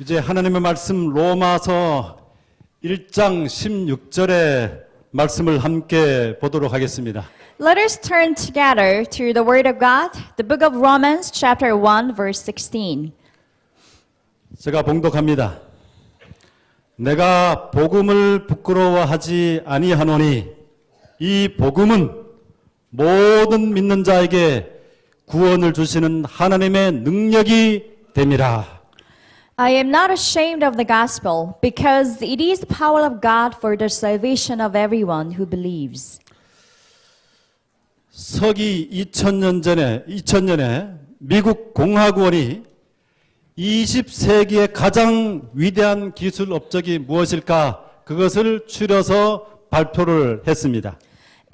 이제 하나님의 말씀 로마서 1장 16절의 말씀을 함께 보도록 하겠습니다. Let us turn together to the Word of God, the book of Romans, chapter 1, verse 16. 제가 봉독합니다. 내가 복음을 부끄러워하지 아니하노니 이 복음은 모든 믿는 자에게 구원을 주시는 하나님의 능력이 됨이라. I am not ashamed of the gospel, because it is the power of God for the salvation of everyone who believes. 서기 2000년에 미국 공화국원이 20세기의 가장 위대한 기술 업적이 무엇일까? 그것을 추려서 발표를 했습니다.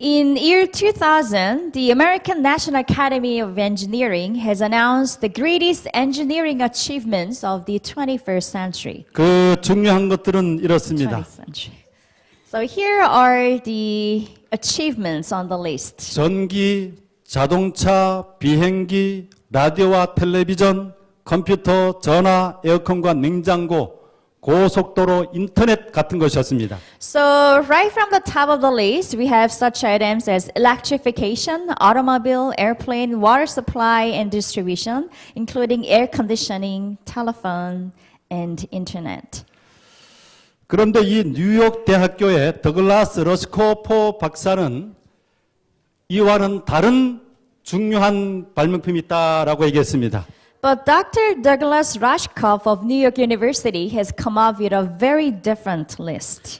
In year 2000, the American National Academy of Engineering has announced the greatest engineering achievements of the 21st century. 그 중요한 것들은 이렇습니다. 20th century. So here are the achievements on the list. 전기, 자동차, 비행기, 라디오와 텔레비전, 컴퓨터, 전화, 에어컨과 냉장고, 고속도로, 인터넷 같은 것이었습니다. So right from the top of the list, we have such items as electrification, automobile, airplane, water supply and distribution, including air conditioning, telephone, and internet. 그런데 이 뉴욕 대학교의 더글라스 러스코포 박사는 이와는 다른 중요한 발명품이 있다라고 얘기했습니다. But Dr. Douglas Rushkoff of New York University has come up with a very different list.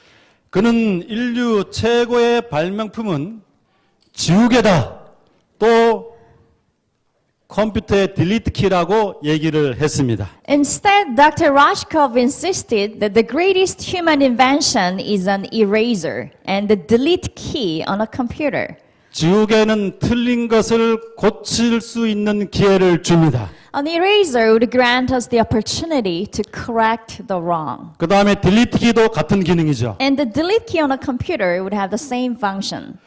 그는 인류 최고의 발명품은 지우개다. 또 컴퓨터의 딜리트 키라고 얘기를 했습니다. Instead, Dr. Rushkoff insisted that the greatest human invention is an eraser and the delete key on a computer. 지우개는 틀린 것을 고칠 수 있는 기회를 줍니다. An eraser would grant us the opportunity to correct the wrong. 그 다음에 딜리트 키도 같은 기능이죠. And the delete key on a computer would have the same function.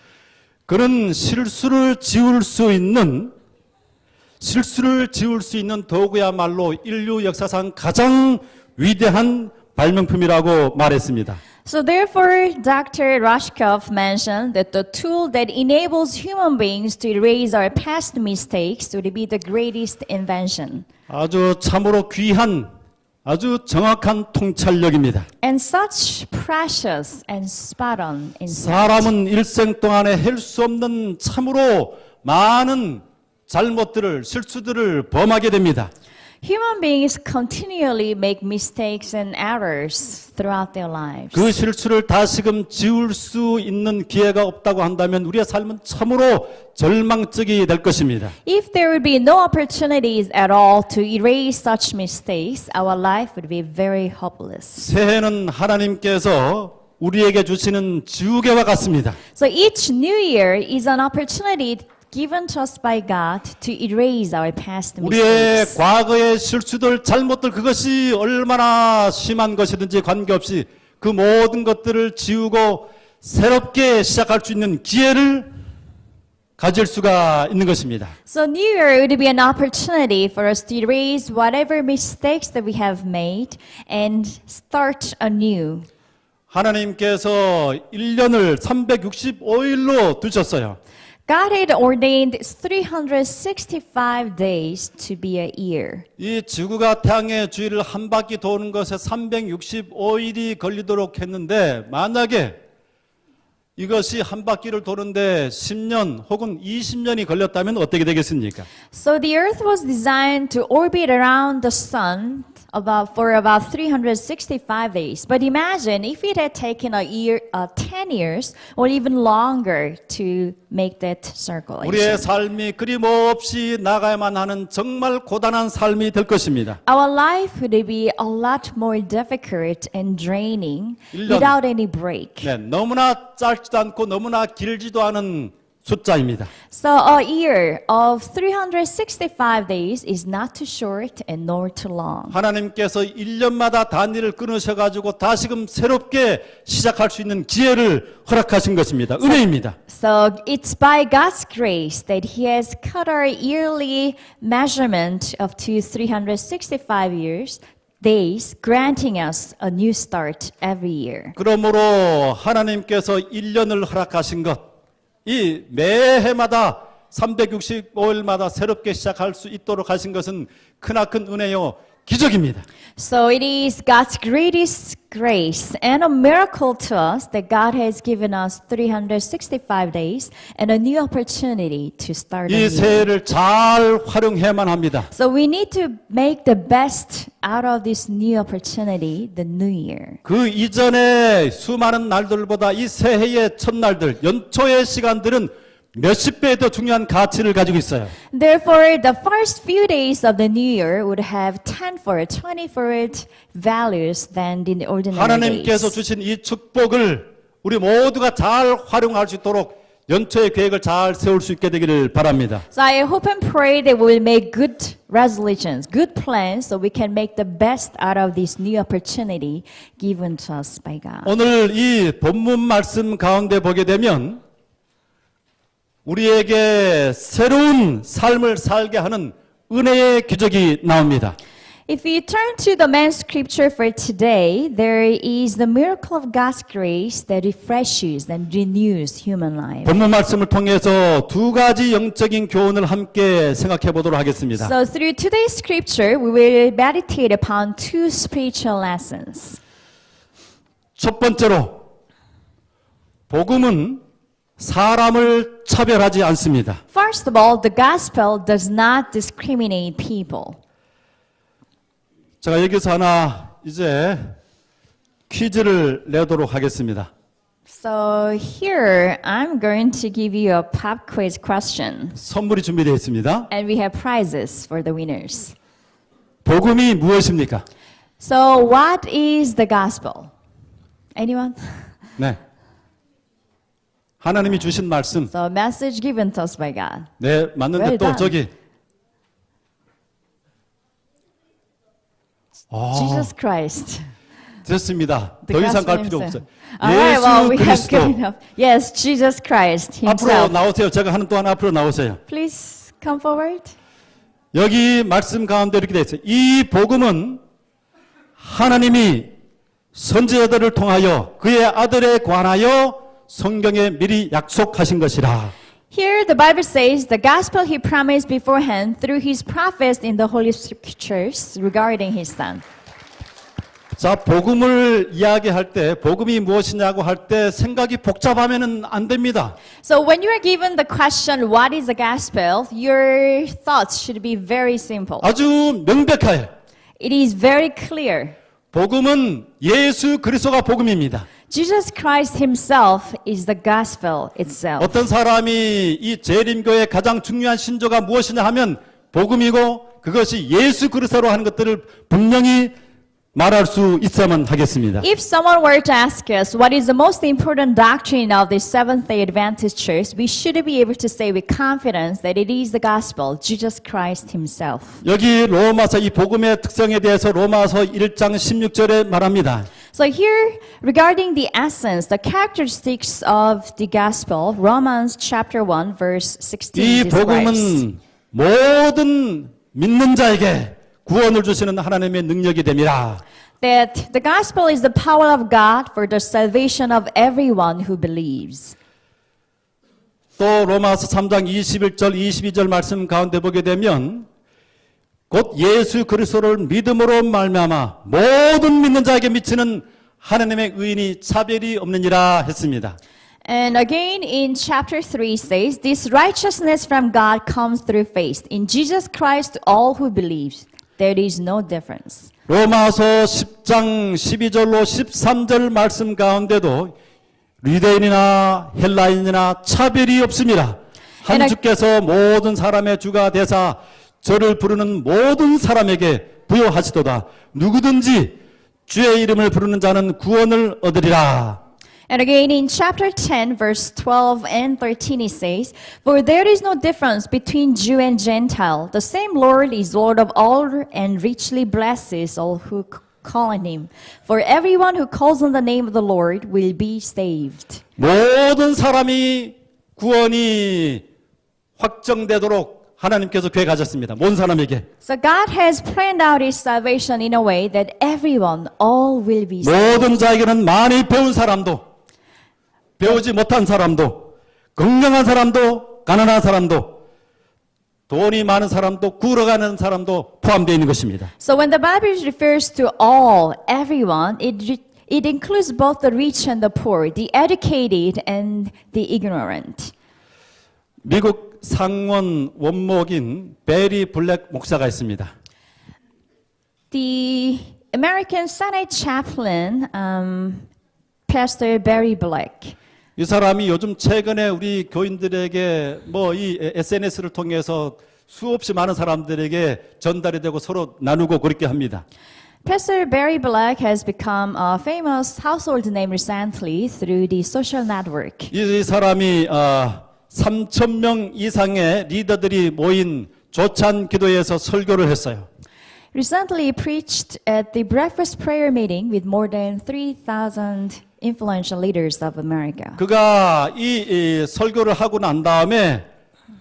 그는 실수를 지울 수 있는 도구야말로 인류 역사상 가장 위대한 발명품이라고 말했습니다. So therefore, Dr. Rushkoff mentioned that the tool that enables human beings to erase our past mistakes would be the greatest invention. 아주 참으로 귀한, 아주 정확한 통찰력입니다. And such precious and spot on insight. 사람은 일생 동안에 할 수 없는 참으로 많은 잘못들을, 실수들을 범하게 됩니다. Human beings continually make mistakes and errors throughout their lives. 그 실수를 다시금 지울 수 있는 기회가 없다고 한다면 우리의 삶은 참으로 절망적이 될 것입니다. If there would be no opportunities at all to erase such mistakes, our life would be very hopeless. 새해는 하나님께서 우리에게 주시는 지우개와 같습니다. So each new year is an opportunity given to us by God to erase our past 우리의 mistakes. 과거의 실수들, 잘못들 그것이 얼마나 심한 것이든지 관계없이 그 모든 것들을 지우고 새롭게 시작할 수 있는 기회를 가질 수가 있는 것입니다. So New Year would be an opportunity for us to erase whatever mistakes that we have made and start anew. 하나님께서 1년을 365일로 두셨어요. God had ordained 365 days to be a year. 이 지구가 태양의 주위를 한 바퀴 도는 것에 365일이 걸리도록 했는데 만약에 이것이 한 바퀴를 도는데 10년 혹은 20년이 걸렸다면 어떻게 되겠습니까? So the earth was designed to orbit around the sun for about 365 days. But imagine if it had taken 10 years or even longer to make that circle. 우리의 삶이 끊임없이 나가야만 하는 정말 고단한 삶이 될 것입니다. Our life would be a lot more difficult and draining 1년. without any break. 네, 너무나 짧지도 않고 너무나 길지도 않은 숫자입니다. So a year of 365 days is not too short and nor too long. 하나님께서 1년마다 단위를 끊으셔가지고 다시금 새롭게 시작할 수 있는 기회를 허락하신 것입니다. 은혜입니다. So it's by God's grace that He has cut our yearly measurement up to 365 years days, granting us a new start every year. 그러므로 하나님께서 1년을 허락하신 것, 이 매해마다 365일마다 새롭게 시작할 수 있도록 하신 것은 크나큰 은혜요 기적입니다. So it is God's greatest grace and a miracle to us that God has given us 365 days and a new opportunity to start a 이 new. 새해를 잘 활용해야만 합니다. So we need to make the best out of this new opportunity, the new year. 그 이전의 수많은 날들보다 이 새해의 첫날들, 연초의 시간들은 몇십 배 더 중요한 가치를 가지고 있어요. Therefore, the first few days of the new year would have 10-fold, 20-fold values than the ordinary 하나님께서 days. 주신 이 축복을 우리 모두가 잘 활용할 수 있도록 연초의 계획을 잘 세울 수 있게 되기를 바랍니다. So I hope and pray that we will make good resolutions, good plans, so we can make the best out of this new opportunity given to us by God. 오늘 이 본문 말씀 가운데 보게 되면 우리에게 새로운 삶을 살게 하는 은혜의 기적이 나옵니다. If you turn to the main scripture for today, there is the miracle of God's grace that refreshes and renews human life. 본문 말씀을 통해서 두 가지 영적인 교훈을 함께 생각해 보도록 하겠습니다. So through today's scripture, we will meditate upon two spiritual lessons. 첫 번째로 복음은 사람을 차별하지 않습니다. First of all, the gospel does not discriminate people. 제가 여기서 하나 이제 퀴즈를 내도록 하겠습니다. So here, I'm going to give you a pop quiz question. 선물이 준비되어 있습니다. And we have prizes for the winners. 복음이 무엇입니까? So what is the gospel? Anyone? 네. 하나님이 주신 말씀. So a message given to us by God. 네, 맞는데 Well 또 done. 저기. Jesus Christ. 됐습니다. The 더 이상 갈 gospel 필요 himself. 없어요. Alright, well, we have good 그리스도. enough. Yes, Jesus Christ 앞으로 himself. 나오세요. 제가 하는 동안 앞으로 나오세요. Please come forward. 여기 말씀 가운데 이렇게 되어 있어요. 이 복음은 하나님이 선지자들을 통하여 그의 아들에 관하여 성경에 미리 약속하신 것이라. Here the Bible says the gospel he promised beforehand through his prophets in the Holy Scriptures regarding his son. 자, 복음을 이야기할 때 복음이 무엇이냐고 할 때 생각이 복잡하면은 안 됩니다. So when you are given the question, what is the gospel, your thoughts should be very simple. 아주 명백해요. It is very clear. 복음은 예수 그리스도가 복음입니다. Jesus Christ himself is the gospel itself. 어떤 사람이 이 재림교의 가장 중요한 신조가 무엇이냐 하면 복음이고 그것이 예수 그리스도로 하는 것들을 분명히 말할 수 있어야만 하겠습니다. If someone were to ask us what is the most important doctrine of the Seventh-day Adventist Church, we should be able to say with confidence that it is the gospel, Jesus Christ himself. 여기 로마서 이 복음의 특성에 대해서 로마서 1장 16절에 말합니다. So here, regarding the essence, the characteristics of the gospel, Romans chapter 1, verse 16 이 describes. 복음은 모든 믿는 자에게 구원을 주시는 하나님의 능력이 됨이라. That the gospel is the power of God for the salvation of everyone who believes. 또 로마서 3장 21절 22절 말씀 가운데 보게 되면 곧 예수 그리스도를 믿음으로 말미암아 모든 믿는 자에게 미치는 하나님의 의인이 차별이 없느니라 했습니다. And again in chapter 3 says, this righteousness from God comes through faith. In Jesus Christ, all who believe, there is no difference. 로마서 10장 12절로 13절 말씀 가운데도 유대인이나 헬라인이나 차별이 없습니다. 한 주께서 모든 사람의 주가 되사 저를 부르는 모든 사람에게 부여하시도다. 누구든지 주의 이름을 부르는 자는 구원을 얻으리라. And again in chapter 10, verse 12 and 13, it says, for there is no difference between Jew and Gentile. The same Lord is Lord of all and richly blesses all who call on him. For everyone who calls on the name of the Lord will be saved. 모든 사람이 구원이 확정되도록 하나님께서 계획하셨습니다. 모든 사람에게. So God has planned out His salvation in a way that everyone, all will be saved. 모든 자에게는 많이 배운 사람도, 배우지 못한 사람도, 건강한 사람도, 가난한 사람도, 돈이 많은 사람도, 굴어가는 사람도 포함되어 있는 것입니다. So when the Bible refers to all, everyone, it includes both the rich and the poor, the educated and the ignorant. 미국 상원 원목인 베리 블랙 목사가 있습니다. The American Senate chaplain, Pastor Barry Black. 이 사람이 요즘 최근에 우리 교인들에게 뭐 이 SNS를 통해서 수없이 많은 사람들에게 전달이 되고 서로 나누고 그렇게 합니다. Pastor Barry Black has become a famous household name recently through the social network. 이 사람이 3천 명 이상의 리더들이 모인 조찬 기도회에서 설교를 했어요. Recently he preached at the breakfast prayer meeting with more than 3,000 influential leaders of America. 그가 이 설교를 하고 난 다음에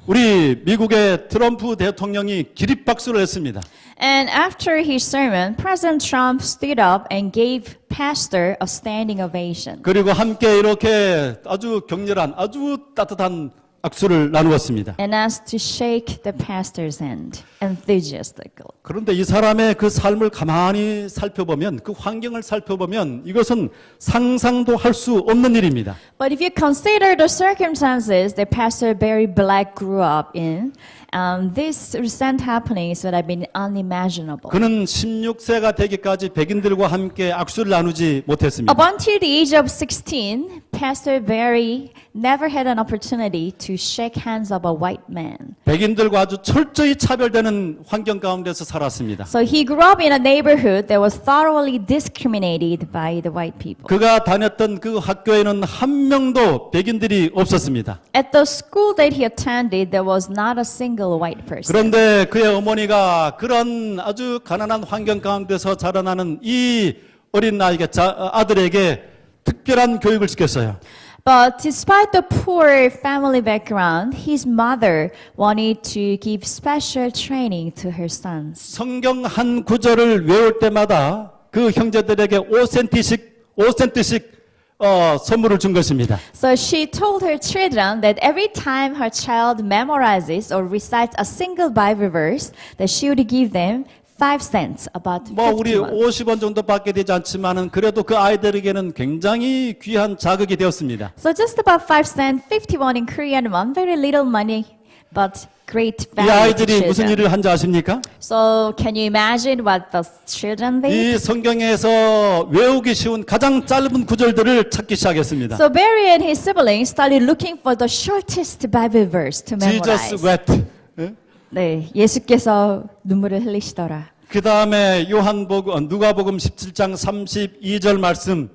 우리 미국의 트럼프 대통령이 기립박수를 했습니다. And after his sermon, President Trump stood up and gave Pastor a standing ovation. 그리고 함께 이렇게 아주 격렬한 아주 따뜻한 악수를 나누었습니다. And asked to shake the pastor's hand enthusiastically. 그런데 이 사람의 그 삶을 가만히 살펴보면 그 환경을 살펴보면 이것은 상상도 할 수 없는 일입니다. But if you consider the circumstances that Pastor Barry Black grew up in, these recent happenings would have been unimaginable. 그는 16세가 되기까지 백인들과 함께 악수를 나누지 못했습니다. Up until the age of 16, Pastor Barry never had an opportunity to shake hands of a white man. 백인들과 아주 철저히 차별되는 환경 가운데서 살았습니다. So he grew up in a neighborhood that was thoroughly discriminated by the white people. 그가 다녔던 그 학교에는 한 명도 백인들이 없었습니다. At the school that he attended, there was not a single white person. 그런데 그의 어머니가 그런 아주 가난한 환경 가운데서 자라나는 이 어린 아들에게 특별한 교육을 시켰어요. But despite the poor family background, his mother wanted to give special training to her sons. 성경 한 구절을 외울 때마다 그 형제들에게 5센트씩 선물을 준 것입니다. So she told her children that every time her child memorizes or recites a single Bible verse, that she would give them 5 cents, about 뭐 우리 50 won. 50원 정도밖에 되지 않지만은 그래도 그 아이들에게는 굉장히 귀한 자극이 되었습니다. So just about 5 cents, 51 in Korean won, very little money, but great 이 value to 아이들이 무슨 children. 일을 한지 아십니까? So can you imagine what the children did? 이 성경에서 외우기 쉬운 가장 짧은 구절들을 찾기 시작했습니다. So Barry and his siblings started looking for the shortest Bible verse to memorize. Jesus wept. 네, 예수께서 눈물을 흘리시더라. 그 다음에 누가복음 17장 32절 말씀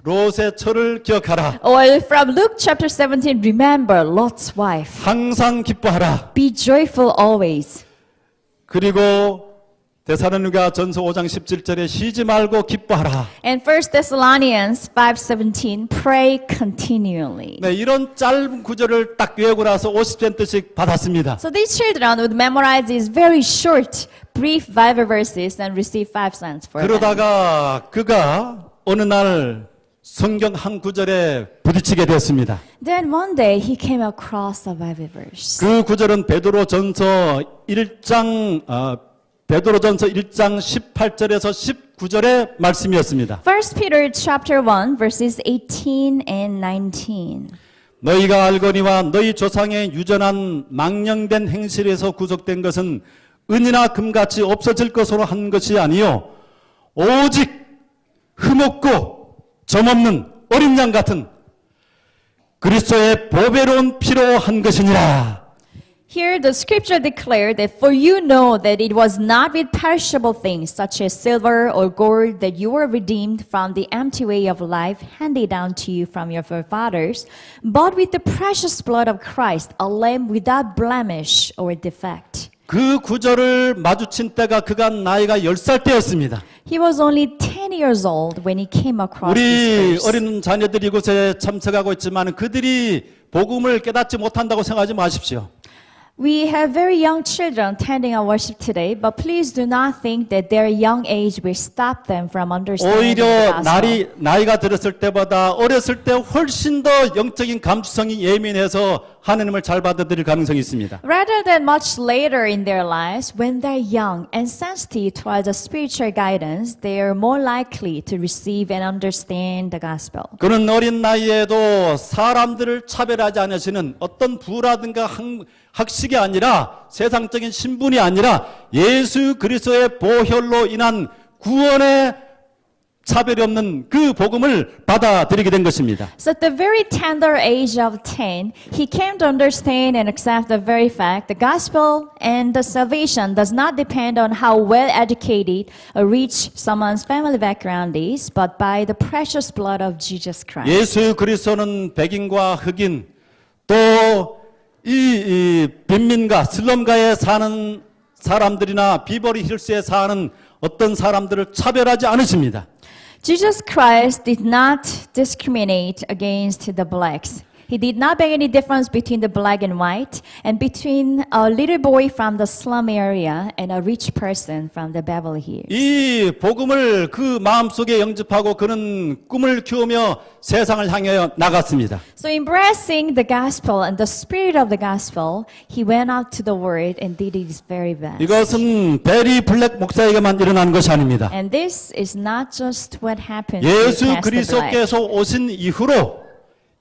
롯의 처를 기억하라. Or from Luke chapter 17, remember Lot's wife. 항상 기뻐하라. Be joyful always. 그리고 데살로니가 전서 5장 17절에 쉬지 말고 기뻐하라. And 1 Thessalonians 5:17, pray continually. 네, 이런 짧은 구절을 딱 외우고 나서 50센트씩 받았습니다. So these children would memorize these very short, brief Bible verses and receive 5 cents for them. 그러다가 그가 어느 날 성경 한 구절에 부딪히게 되었습니다. Then one day he came across a Bible verse. 그 구절은 베드로전서 1장 18절에서 19절의 말씀이었습니다. 1 Peter chapter 1 verses 18 and 19. 너희가 알거니와 너희 조상의 유전한 망령된 행실에서 구속된 것은 은이나 금같이 없어질 것으로 한 것이 아니요 오직 흠없고 점없는 어린 양 같은 그리스도의 보배로운 피로 한 것이니라. Here the scripture declared that for you know that it was not with perishable things such as silver or gold that you were redeemed from the empty way of life handed down to you from your forefathers, but with the precious blood of Christ, a lamb without blemish or defect. 그 구절을 마주친 때가 그가 나이가 10살 때였습니다. He was only 10 years old when he came across 우리 this verse. 어린 자녀들이 이곳에 참석하고 있지만 그들이 복음을 깨닫지 못한다고 생각하지 마십시오. We have very young children attending our worship today, but please do not think that their young age will stop them from understanding the 오히려 gospel. 나이가 들었을 때보다 어렸을 때 훨씬 더 영적인 감수성이 예민해서 하나님을 잘 받아들일 가능성이 있습니다. Rather than much later in their lives, when they're young and sensitive towards the spiritual guidance, they are more likely to receive and understand the gospel. 그는 어린 나이에도 사람들을 차별하지 않으시는 어떤 부라든가 학식이 아니라 세상적인 신분이 아니라 예수 그리스도의 보혈로 인한 구원의 차별이 없는 그 복음을 받아들이게 된 것입니다. So at the very tender age of 10, he came to understand and accept the very fact the gospel and the salvation does not depend on how well educated or rich someone's family background is, but by the precious blood of Jesus Christ. 예수 그리스도는 백인과 흑인 또 이 빈민가 슬럼가에 사는 사람들이나 비버리 힐스에 사는 어떤 사람들을 차별하지 않으십니다. Jesus Christ did not discriminate against the blacks. He did not make any difference between the black and white, and between a little boy from the slum area and a rich person from the Beverly Hills. 이 복음을 그 마음속에 영접하고 그는 꿈을 키우며 세상을 향해 나갔습니다. So embracing the gospel and the spirit of the gospel, he went out to the world and did his very best. 이것은 베리 블랙 목사에게만 일어난 것이 아닙니다. And this is not just what happened to 예수 Pastor Black. 그리스도께서 오신 이후로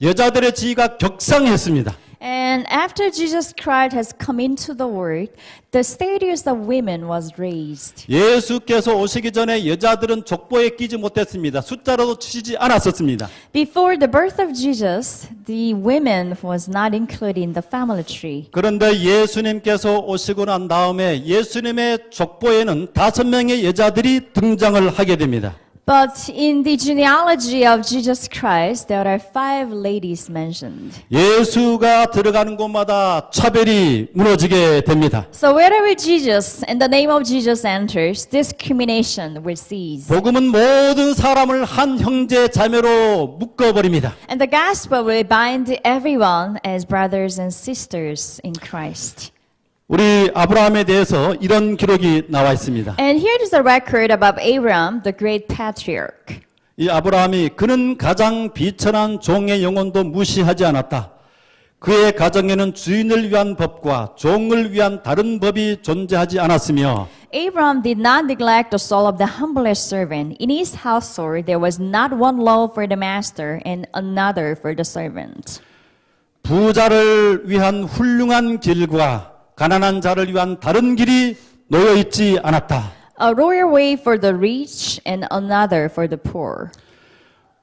여자들의 지위가 격상했습니다. And after Jesus Christ has come into the world, the status of women was raised. 예수께서 오시기 전에 여자들은 족보에 끼지 못했습니다. 숫자로도 치지 않았었습니다. Before the birth of Jesus, the women was not included in the family tree. 그런데 예수님께서 오시고 난 다음에 예수님의 족보에는 5명의 여자들이 등장을 하게 됩니다. But in the genealogy of Jesus Christ, there are 5 ladies mentioned. 예수가 들어가는 곳마다 차별이 무너지게 됩니다. So wherever Jesus, in the name of Jesus enters, discrimination will cease. 복음은 모든 사람을 한 형제 자매로 묶어버립니다. And the gospel will bind everyone as brothers and sisters in Christ. 우리 아브라함에 대해서 이런 기록이 나와 있습니다. And here is the record about Abraham, the great patriarch. 이 아브라함이 그는 가장 비천한 종의 영혼도 무시하지 않았다. 그의 가정에는 주인을 위한 법과 종을 위한 다른 법이 존재하지 않았으며 Abraham did not neglect the soul of the humblest servant. In his household there was not one law for the master and another for the servant. 부자를 위한 훌륭한 길과 가난한 자를 위한 다른 길이 놓여 있지 않았다. A royal way for the rich and another for the poor.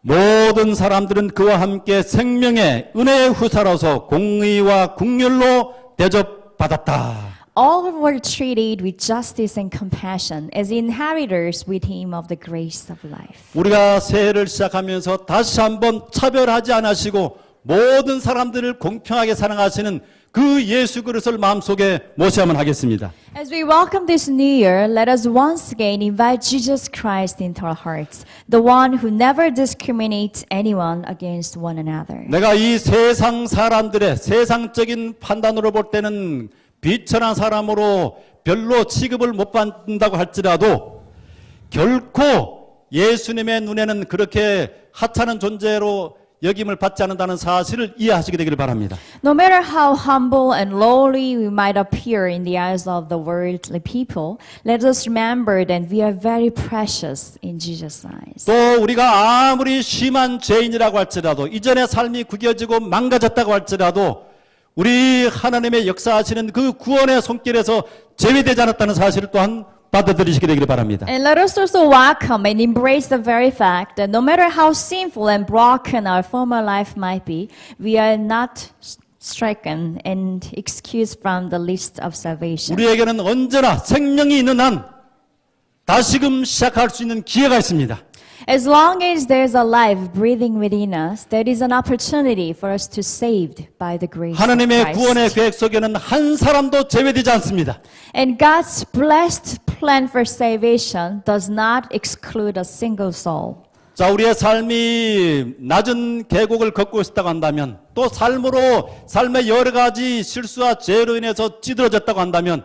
모든 사람들은 그와 함께 생명의 은혜의 후사로서 공의와 국률로 대접받았다. All were treated with justice and compassion as inheritors with him of the grace of life. 우리가 새해를 시작하면서 다시 한번 차별하지 않으시고 모든 사람들을 공평하게 사랑하시는 그 예수 그리스도를 마음속에 모셔야만 하겠습니다. As we welcome this new year, let us once again invite Jesus Christ into our hearts, the one who never discriminates anyone against one another. 내가 이 세상 사람들의 세상적인 판단으로 볼 때는 비천한 사람으로 별로 취급을 못 받는다고 할지라도 결코 예수님의 눈에는 그렇게 하찮은 존재로 여김을 받지 않는다는 사실을 이해하시게 되기를 바랍니다. No matter how humble and lowly we might appear in the eyes of the worldly people, let us remember that we are very precious in Jesus' eyes. 또 우리가 아무리 심한 죄인이라고 할지라도 이전의 삶이 구겨지고 망가졌다고 할지라도 우리 하나님의 역사하시는 그 구원의 손길에서 제외되지 않았다는 사실을 또한 받아들이시게 되기를 바랍니다. And let us also welcome and embrace the very fact that no matter how sinful and broken our former life might be, we are not stricken and excused from the list of salvation. 우리에게는 언제나 생명이 있는 한 다시금 시작할 수 있는 기회가 있습니다. As long as there's a life breathing within us, there is an opportunity for us to saved by the grace of 하나님의 구원의 Christ. 계획 속에는 한 사람도 제외되지 않습니다. And God's blessed plan for salvation does not exclude a single soul. 자, 우리의 삶이 낮은 계곡을 걷고 있었다고 한다면, 또 삶의 여러 가지 실수와 죄로 인해서 찌들어졌다고 한다면,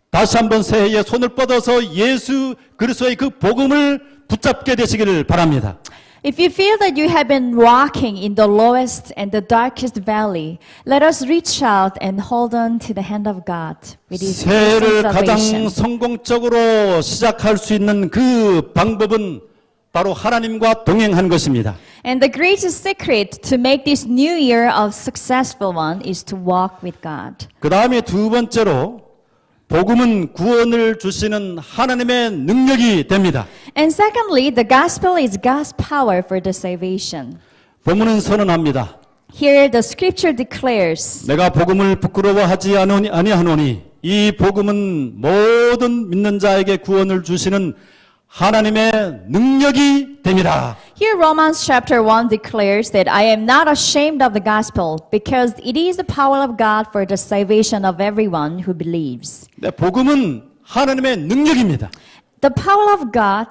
다시 한번 새해에 손을 뻗어서 예수 그리스도의 그 복음을 붙잡게 되시기를 바랍니다. If you feel that you have been walking in the lowest and the darkest valley, let us reach out and hold on to the hand of God with His grace 새해를 and 가장 salvation. 성공적으로 시작할 수 있는 그 방법은 바로 하나님과 동행하는 것입니다. And the greatest secret to make this new year a successful one is to walk with God. 그 다음에 두 번째로 복음은 구원을 주시는 하나님의 능력이 됩니다. And secondly, the gospel is God's power for the salvation. 본문은 선언합니다. Here the scripture declares, 내가 복음을 부끄러워하지 아니하노니 이 복음은 모든 믿는 자에게 구원을 주시는 하나님의 능력이 됩니다. here Romans chapter 1 declares that I am not ashamed of the gospel because it is the power of God for the salvation of everyone who believes. 네, 복음은 하나님의 능력입니다. The power of God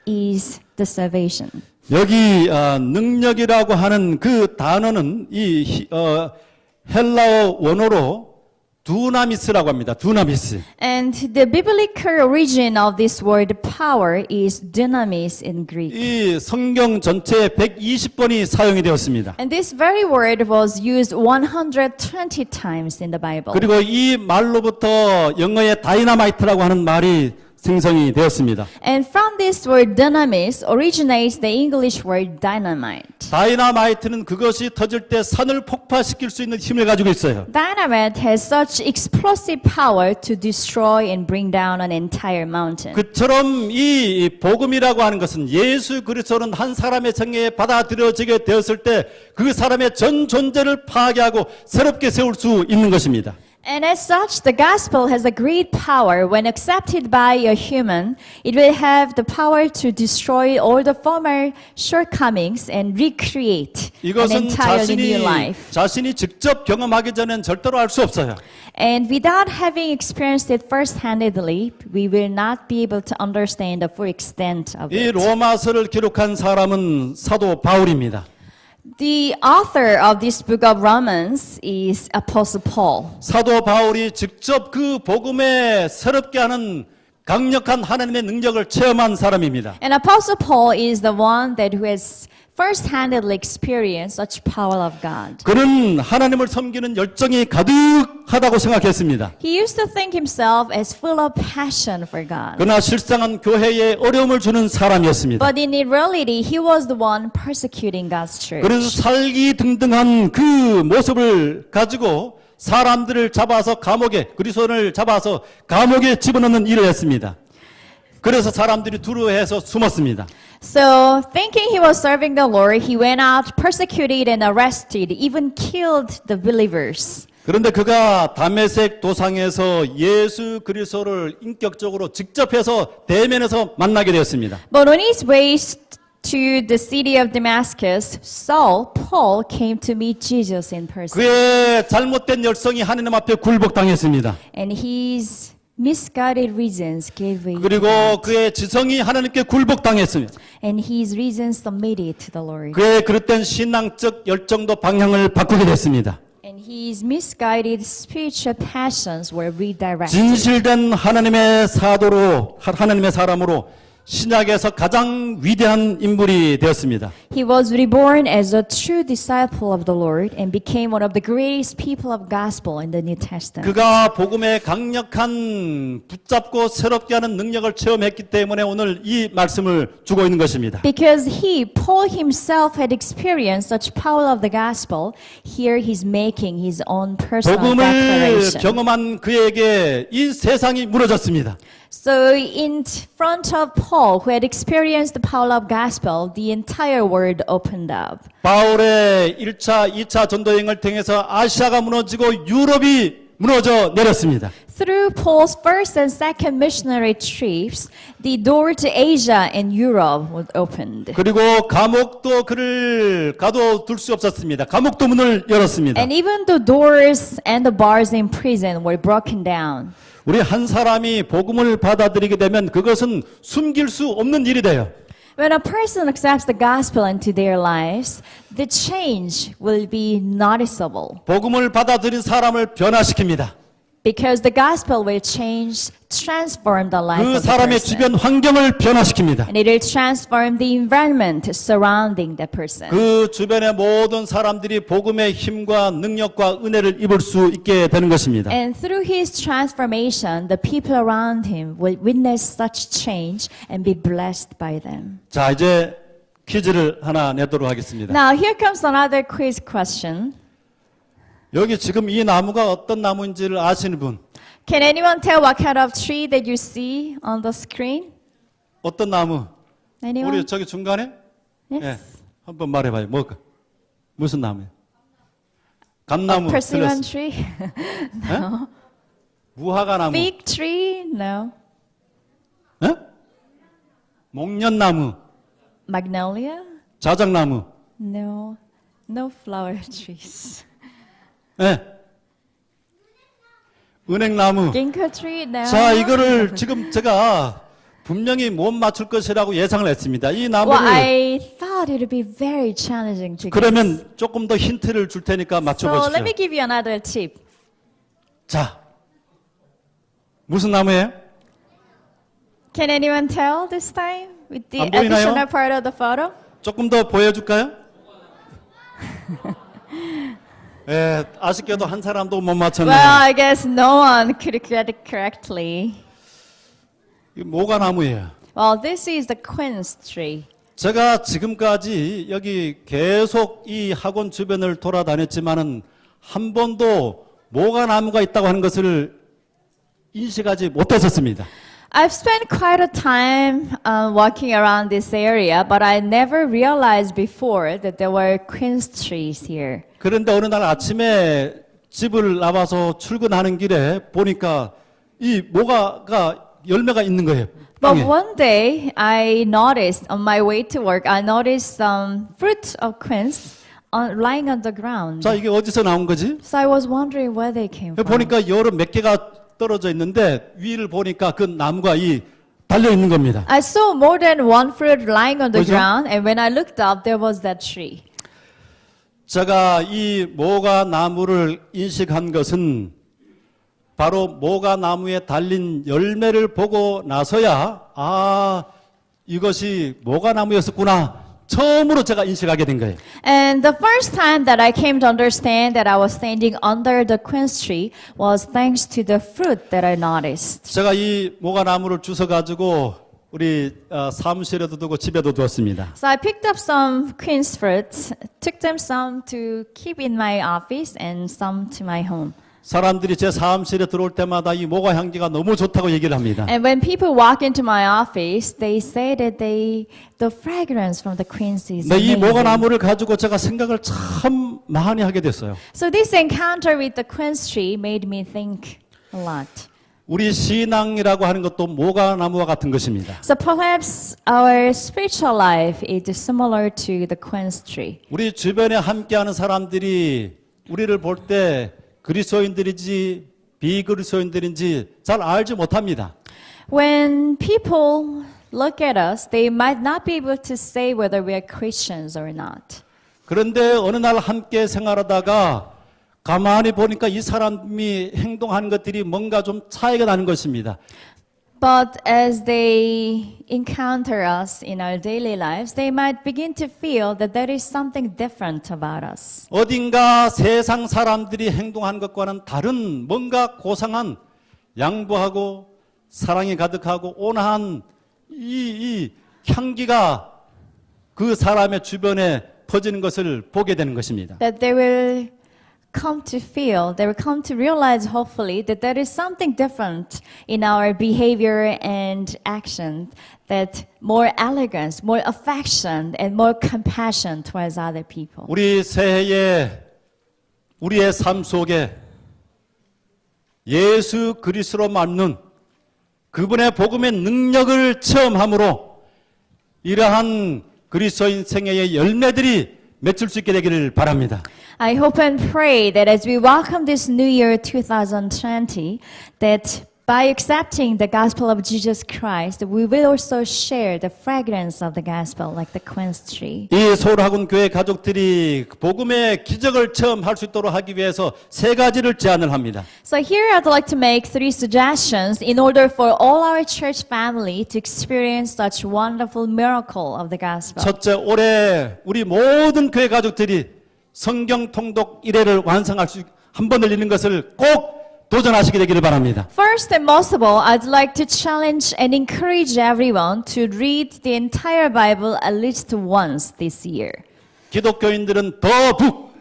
is the salvation. 여기 능력이라고 하는 그 단어는 이 헬라어 원어로 두나미스라고 합니다. 두나미스. And the biblical origin of this word power is dynamis in Greek. 이 성경 전체에 120번이 사용이 되었습니다. And this very word was used 120 times in the Bible. 그리고 이 말로부터 영어의 다이나마이트라고 하는 말이 생성이 되었습니다. And from this word dynamis originates the English word dynamite. 다이나마이트는 그것이 터질 때 산을 폭파시킬 수 있는 힘을 가지고 있어요. Dynamite has such explosive power to destroy and bring down an entire mountain. 그처럼 이 복음이라고 하는 것은 예수 그리스도는 한 사람의 생애에 받아들여지게 되었을 때 그 사람의 전 존재를 파괴하고 새롭게 세울 수 있는 것입니다. And as such, the gospel has a great power. When accepted by a human, it will have the power to destroy all the former shortcomings and recreate an 이것은 entirely new life. 자신이 직접 경험하기 전엔 절대로 알 수 없어요. And without having experienced it first-handedly, we will not be able to understand the full extent of 이 it. 로마서를 기록한 사람은 사도 바울입니다. The author of this book of Romans is Apostle Paul. 사도 바울이 직접 그 복음에 새롭게 하는 강력한 하나님의 능력을 체험한 사람입니다. And Apostle Paul is the one that who has first-handedly experienced such power of God. 그는 하나님을 섬기는 열정이 가득하다고 생각했습니다. He used to think himself as full of passion for God. 그러나 실상은 교회에 어려움을 주는 사람이었습니다. But in reality, he was the one persecuting God's church. 그래서 살기등등한 그 모습을 가지고 사람들을 잡아서 그리스도인을 잡아서 감옥에 집어넣는 일을 했습니다. 그래서 사람들이 두려워해서 숨었습니다. So, thinking he was serving the Lord, he went out, persecuted and arrested, even killed the believers. 그런데 그가 다메섹 도상에서 예수 그리스도를 인격적으로 직접 해서 대면에서 만나게 되었습니다. But on his way to the city of Damascus, Paul came to meet Jesus in person. 그의 잘못된 열성이 하나님 앞에 굴복당했습니다. And his misguided reasons gave way to 그리고 God. 그의 지성이 하나님께 굴복당했습니다. And his reasons submitted to the Lord. 그의 그릇된 신앙적 열정도 방향을 바꾸게 됐습니다. And his misguided spiritual passions were redirected. 진실된 하나님의 사람으로 신약에서 가장 위대한 인물이 되었습니다. He was reborn as a true disciple of the Lord and became one of the greatest people of gospel in the New Testament. 그가 복음의 강력한 붙잡고 새롭게 하는 능력을 체험했기 때문에 오늘 이 말씀을 주고 있는 것입니다. Because Paul himself had experienced such power of the gospel, here he's making his own personal 복음을 declaration. 경험한 그에게 이 세상이 무너졌습니다. So in front of Paul, who had experienced the power of gospel, the entire world opened up. 바울의 1차, 2차 전도여행을 통해서 아시아가 무너지고 유럽이 무너져 내렸습니다. Through Paul's first and second missionary trips, the door to Asia and Europe was opened. 그리고 감옥도 그를 가둬둘 수 없었습니다. 감옥도 문을 열었습니다. And even the doors and the bars in prison were broken down. 우리 한 사람이 복음을 받아들이게 되면 그것은 숨길 수 없는 일이 돼요. When a person accepts the gospel into their lives, the change will be noticeable 복음을 받아들인 사람을 변화시킵니다. because the gospel will change, transform the life 그 of the 사람의 person. 주변 환경을 변화시킵니다. And it will transform the environment surrounding the person. 그 주변의 모든 사람들이 복음의 힘과 능력과 은혜를 입을 수 있게 되는 것입니다. And through his transformation, the people around him will witness such change and be blessed by them. 자, 이제 퀴즈를 하나 내도록 하겠습니다. Now, here comes another quiz question. 여기 지금 이 나무가 어떤 나무인지를 아시는 분? Can anyone tell what kind of tree that you see on the screen? 어떤 나무? Anyone? 우리 저기 중간에? Yes. 예, 한번 말해봐요. 뭐, 무슨 나무예요? 감나무. Persimmon 틀렸어. tree? 예? 무화과 나무. Fig tree? No. 예? 목련나무. Magnolia? 자작나무. No. No flower trees. 예. 은행나무. Ginkgo tree? No. 자, 이거를 지금 제가 분명히 못 맞출 것이라고 예상을 했습니다. 이 Well, 나무를 I thought it would be very challenging to guess. 그러면 조금 더 힌트를 줄 테니까 So 맞춰보십시오. let me give you another tip. 자, 무슨 나무예요? Can anyone tell this time with the 안 보이나요? additional part of the photo? 조금 더 보여줄까요? 예, 아쉽게도 한 사람도 못 맞췄네요. Well, I guess no one could get it correctly. 이 뭐가 나무예요? Well, this is the quince tree. 제가 지금까지 여기 계속 이 학원 주변을 돌아다녔지만은 한 번도 뭐가 나무가 있다고 하는 것을 인식하지 못했었습니다. I've spent quite a time walking around this area, but I never realized before that there were quince trees here. 그런데 어느 날 아침에 집을 나와서 출근하는 길에 보니까 이 모가가 열매가 있는 거예요. But 땅에. one day, I noticed on my way to work, I noticed some fruit of quince lying on the ground. 자, 이게 어디서 나온 거지? So I was wondering where they came from. 보니까 여러 몇 개가 떨어져 있는데 위를 보니까 그 나무가 이 달려 있는 겁니다. I saw more than one fruit lying on the 뭐죠? ground, and when I looked up, there was that tree. 제가 이 모가 나무를 인식한 것은 바로 모가 나무에 달린 열매를 보고 나서야 이것이 모가 나무였었구나 처음으로 제가 인식하게 된 거예요. And the first time that I came to understand that I was standing under the quince tree was thanks to the fruit that I noticed. 제가 이 모가 나무를 주워 가지고 우리 사무실에도 두고 집에도 두었습니다. So I picked up some quince fruits, took them some to keep in my office and some to my home. 사람들이 제 사무실에 들어올 때마다 이 모가 향기가 너무 좋다고 얘기를 합니다. And when people walk into my office, they say that the fragrance from the quince is 근데 이 모가 amazing. 나무를 가지고 제가 생각을 참 많이 하게 됐어요. So this encounter with the quince tree made me think a lot. 우리 신앙이라고 하는 것도 모가 나무와 같은 것입니다. So perhaps our spiritual life is similar to the quince tree. 우리 주변에 함께하는 사람들이 우리를 볼 때 그리스도인들인지 비그리스도인들인지 잘 알지 못합니다. When people look at us, they might not be able to say whether we are Christians or not. 그런데 어느 날 함께 생활하다가 가만히 보니까 이 사람이 행동하는 것들이 뭔가 좀 차이가 나는 것입니다. But as they encounter us in our daily lives, they might begin to feel that there is something different about us. 어딘가 세상 사람들이 행동하는 것과는 다른 뭔가 고상한 양보하고 사랑이 가득하고 온화한 이 향기가 그 사람의 주변에 퍼지는 것을 보게 되는 것입니다. That they will come to feel, they will come to realize, hopefully, that there is something different in our behavior and action, that more elegance, more affection, and more compassion towards other people. 우리 새해에 우리의 삶 속에 예수 그리스도로 맞는 그분의 복음의 능력을 체험함으로 이러한 그리스도인 생애의 열매들이 맺을 수 있게 되기를 바랍니다. I hope and pray that as we welcome this new year 2020, that By accepting the gospel of Jesus Christ, we will also share the fragrance of the gospel like the quince tree. 이 서울학원 교회 가족들이 복음의 기적을 처음 할 수 있도록 하기 위해서 세 가지를 제안을 합니다. So here I'd like to make 3 suggestions in order for all our church family to experience such wonderful miracle of the gospel. 첫째, 올해 우리 모든 교회 가족들이 성경 통독 1회를 완성할 수 한 번을 읽는 것을 꼭 도전하시게 되기를 바랍니다. First and most of all, I'd like to challenge and encourage everyone to read the entire Bible at least once this year. 기독교인들은 더 북,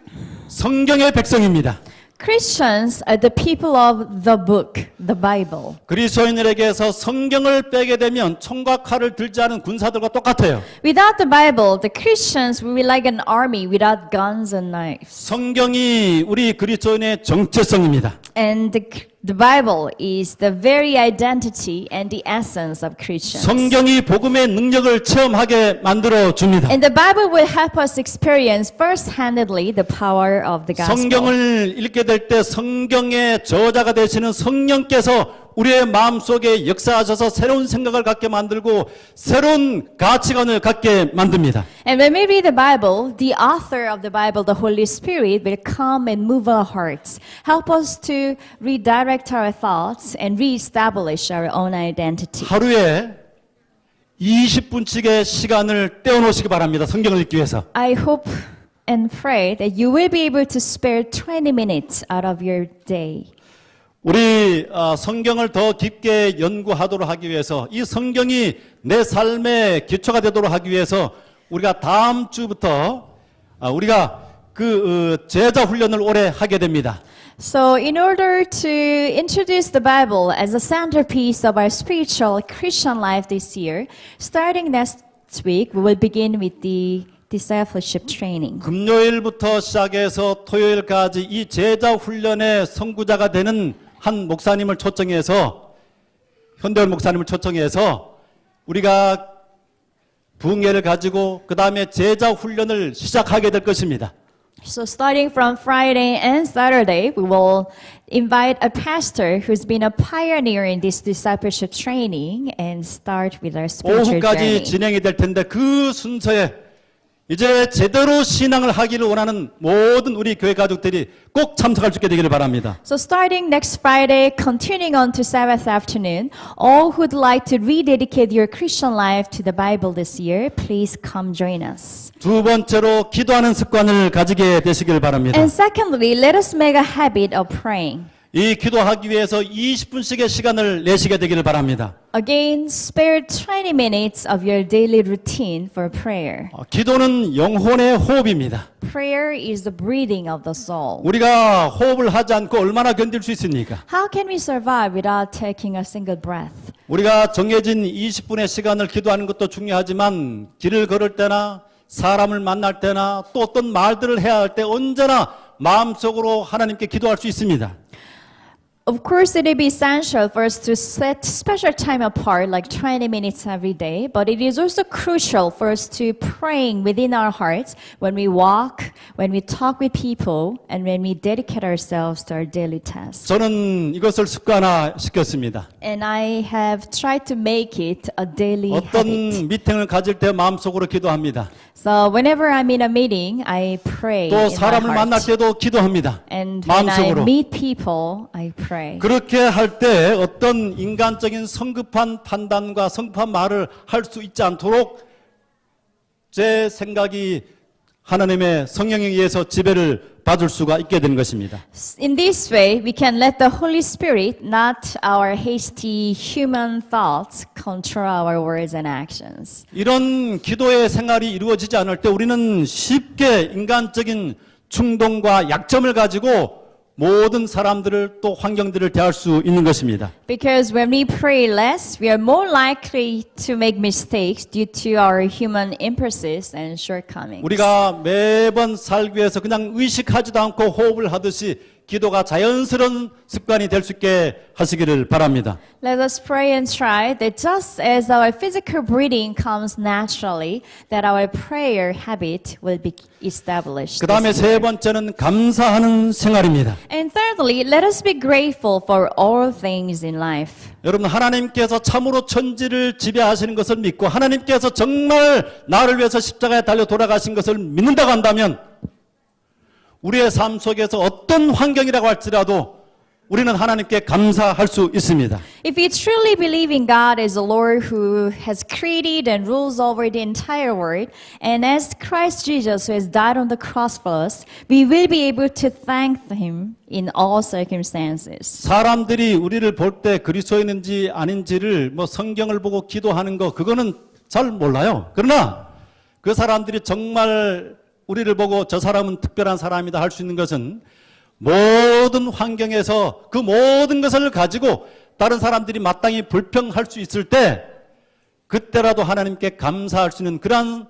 성경의 백성입니다. Christians are the people of the book, the Bible. 그리스도인들에게서 성경을 빼게 되면 총과 칼을 들지 않은 군사들과 똑같아요. Without the Bible, the Christians will be like an army without guns and knives. 성경이 우리 그리스도인의 정체성입니다. And the Bible is the very identity and the essence of Christians. 성경이 복음의 능력을 체험하게 만들어 줍니다. And the Bible will help us experience first-handedly the power of the gospel. 성경을 읽게 될 때 성경의 저자가 되시는 성령께서 우리의 마음속에 역사하셔서 새로운 생각을 갖게 만들고 새로운 가치관을 갖게 만듭니다. And when we read the Bible, the author of the Bible, the Holy Spirit, will come and move our hearts, help us to redirect our thoughts and reestablish our own identity. 하루에 20분씩의 시간을 떼어놓으시기 바랍니다. 성경을 읽기 위해서. I hope and pray that you will be able to spare 20 minutes out of your day. 우리 성경을 더 깊게 연구하도록 하기 위해서 이 성경이 내 삶의 기초가 되도록 하기 위해서 우리가 다음 주부터 우리가 그 제자 훈련을 올해 하게 됩니다. So in order to introduce the Bible as a centerpiece of our spiritual Christian life this year, starting next week, we will begin with the discipleship training. 금요일부터 시작해서 토요일까지 이 제자 훈련의 선구자가 되는 한 목사님을 초청해서 현대원 목사님을 초청해서 우리가 부흥회를 가지고 그 다음에 제자 훈련을 시작하게 될 것입니다. So starting from Friday and Saturday, we will invite a pastor who's been a pioneer in this discipleship training and start with our spiritual 오후까지 journey. 진행이 될 텐데 그 순서에 이제 제대로 신앙을 하기를 원하는 모든 우리 교회 가족들이 꼭 참석할 수 있게 되기를 바랍니다. So starting next Friday, continuing on to Sabbath afternoon, all who'd like to rededicate your Christian life to the Bible this year, please come join us. 두 번째로 기도하는 습관을 가지게 되시길 바랍니다. And secondly, let us make a habit of praying. 이 기도하기 위해서 20분씩의 시간을 내시게 되기를 바랍니다. Again, spare 20 minutes of your daily routine for prayer. 기도는 영혼의 호흡입니다. Prayer is the breathing of the soul. 우리가 호흡을 하지 않고 얼마나 견딜 수 있습니까? How can we survive without taking a single breath? 우리가 정해진 20분의 시간을 기도하는 것도 중요하지만 길을 걸을 때나 사람을 만날 때나 또 어떤 말들을 해야 할 때 언제나 마음속으로 하나님께 기도할 수 있습니다. Of course, it will be essential for us to set special time apart, like 20 minutes every day, but it is also crucial for us to praying within our hearts when we walk, when we talk with people, and when we dedicate ourselves to our daily tasks. 저는 이것을 습관화 시켰습니다. And I have tried to make it a daily 어떤 habit. 미팅을 가질 때 마음속으로 기도합니다. So whenever I'm in a meeting, I pray 또 in my 사람을 만날 heart. 때도 기도합니다. And when I 마음속으로. meet people, I pray. 그렇게 할 때 어떤 인간적인 성급한 판단과 성급한 말을 할 수 있지 않도록 제 생각이 하나님의 성령에 의해서 지배를 받을 수가 있게 되는 것입니다. In this way, we can let the Holy Spirit, not our hasty human thoughts, control our words and actions. 이런 기도의 생활이 이루어지지 않을 때 우리는 쉽게 인간적인 충동과 약점을 가지고 모든 사람들을 또 환경들을 대할 수 있는 것입니다. Because when we pray less, we are more likely to make mistakes due to our human impulses and shortcomings. 우리가 매번 살기 위해서 그냥 의식하지도 않고 호흡을 하듯이 기도가 자연스러운 습관이 될 수 있게 하시기를 바랍니다. Let us pray and try that just as our physical breathing comes naturally, that our prayer habit will be established. 그 다음에 this 세 year. 번째는 감사하는 생활입니다. And thirdly, let us be grateful for all things in life. 여러분 하나님께서 참으로 천지를 지배하시는 것을 믿고 하나님께서 정말 나를 위해서 십자가에 달려 돌아가신 것을 믿는다고 한다면 우리의 삶 속에서 어떤 환경이라고 할지라도 우리는 하나님께 감사할 수 있습니다. If we truly believe in God as the Lord who has created and rules over the entire world, and as Christ Jesus who has died on the cross for us, we will be able to thank Him in all circumstances. 사람들이 우리를 볼 때 그리스도인인지 아닌지를 뭐 성경을 보고 기도하는 거 그거는 잘 몰라요. 그러나 그 사람들이 정말 우리를 보고 저 사람은 특별한 사람이다 할 수 있는 것은 모든 환경에서 그 모든 것을 가지고 다른 사람들이 마땅히 불평할 수 있을 때 그때라도 하나님께 감사할 수 있는 그러한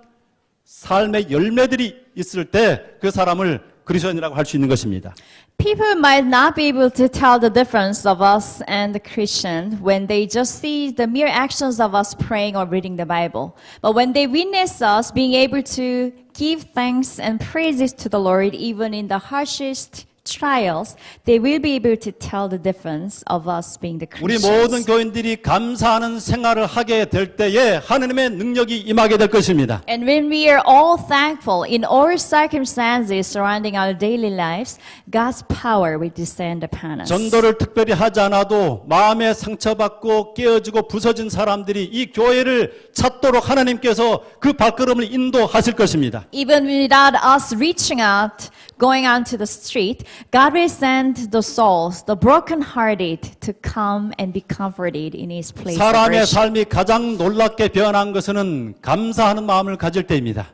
삶의 열매들이 있을 때 그 사람을 그리스도인이라고 할 수 있는 것입니다. People might not be able to tell the difference of us and the Christian when they just see the mere actions of us praying or reading the Bible. But when they witness us being able to give thanks and praises to the Lord even in the harshest trials, they will be able to tell the difference of us being the 우리 Christians. 모든 교인들이 감사하는 생활을 하게 될 때에 하나님의 능력이 임하게 될 것입니다. And when we are all thankful in all circumstances surrounding our daily lives, God's power will descend upon us. 전도를 특별히 하지 않아도 마음에 상처받고 깨어지고 부서진 사람들이 이 교회를 찾도록 하나님께서 그 발걸음을 인도하실 것입니다. Even without us reaching out, going onto the street, God will send the souls, the brokenhearted, to come and be comforted in His place of 사람의 worship. 삶이 가장 놀랍게 변한 것은 감사하는 마음을 가질 때입니다.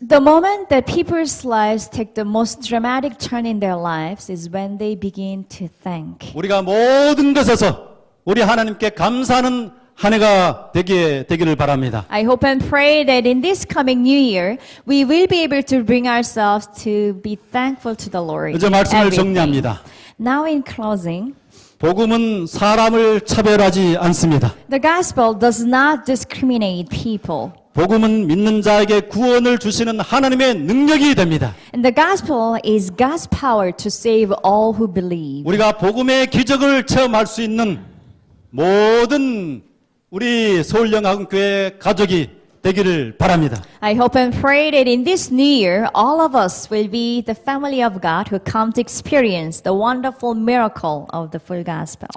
The moment that people's lives take the most dramatic turn in their lives is when they begin to thank. 우리가 모든 것에서 우리 하나님께 감사하는 한 해가 되기를 바랍니다. I hope and pray that in this coming new year, we will be able to bring ourselves to be thankful to the Lord. 이제 in 말씀을 everything. 정리합니다. Now in closing, 복음은 사람을 차별하지 않습니다. the gospel does not discriminate people. 복음은 믿는 자에게 구원을 주시는 하나님의 능력이 됩니다. And the gospel is God's power to save all who believe. 우리가 복음의 기적을 체험할 수 있는 모든 우리 서울영화교회 가족이 되기를 바랍니다. I hope and pray that in this new year, all of us will be the family of God who come to experience the wonderful miracle of the full gospel.